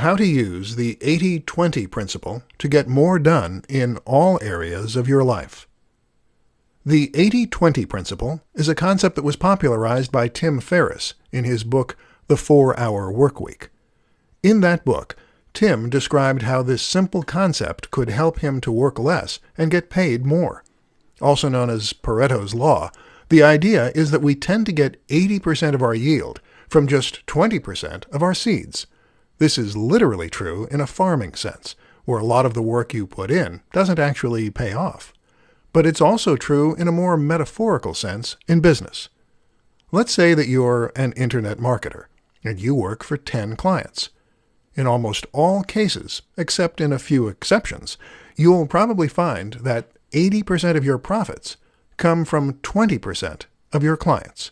how to use the 80-20 principle to get more done in all areas of your life. The 80-20 principle is a concept that was popularized by Tim Ferriss in his book, The 4-Hour Workweek. In that book, Tim described how this simple concept could help him to work less and get paid more. Also known as Pareto's Law, the idea is that we tend to get 80% of our yield from just 20% of our seeds. This is literally true in a farming sense, where a lot of the work you put in doesn't actually pay off. But it's also true in a more metaphorical sense in business. Let's say that you're an internet marketer, and you work for 10 clients. In almost all cases, except in a few exceptions, you'll probably find that 80% of your profits come from 20% of your clients.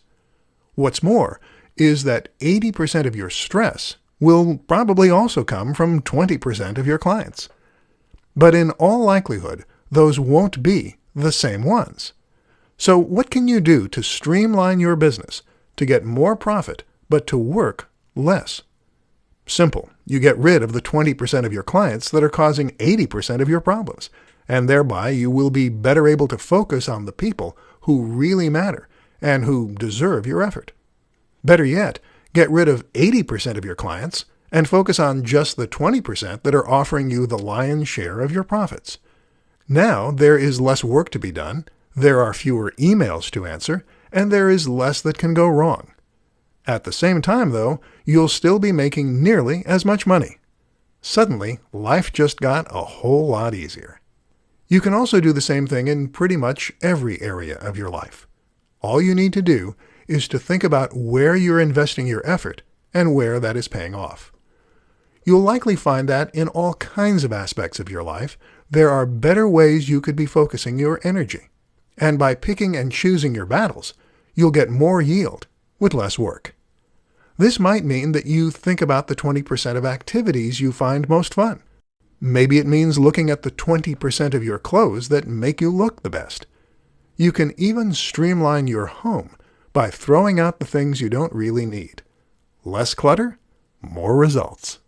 What's more is that 80% of your stress will probably also come from 20% of your clients. But in all likelihood, those won't be the same ones. So what can you do to streamline your business to get more profit but to work less? Simple. You get rid of the 20% of your clients that are causing 80% of your problems, and thereby you will be better able to focus on the people who really matter and who deserve your effort. Better yet, get rid of 80% of your clients and focus on just the 20% that are offering you the lion's share of your profits. Now there is less work to be done, there are fewer emails to answer, and there is less that can go wrong. At the same time, though, you'll still be making nearly as much money. Suddenly, life just got a whole lot easier. You can also do the same thing in pretty much every area of your life. All you need to do is to think about where you're investing your effort and where that is paying off. You'll likely find that in all kinds of aspects of your life, there are better ways you could be focusing your energy. And by picking and choosing your battles, you'll get more yield with less work. This might mean that you think about the 20% of activities you find most fun. Maybe it means looking at the 20% of your clothes that make you look the best. You can even streamline your home by throwing out the things you don't really need. Less clutter, more results.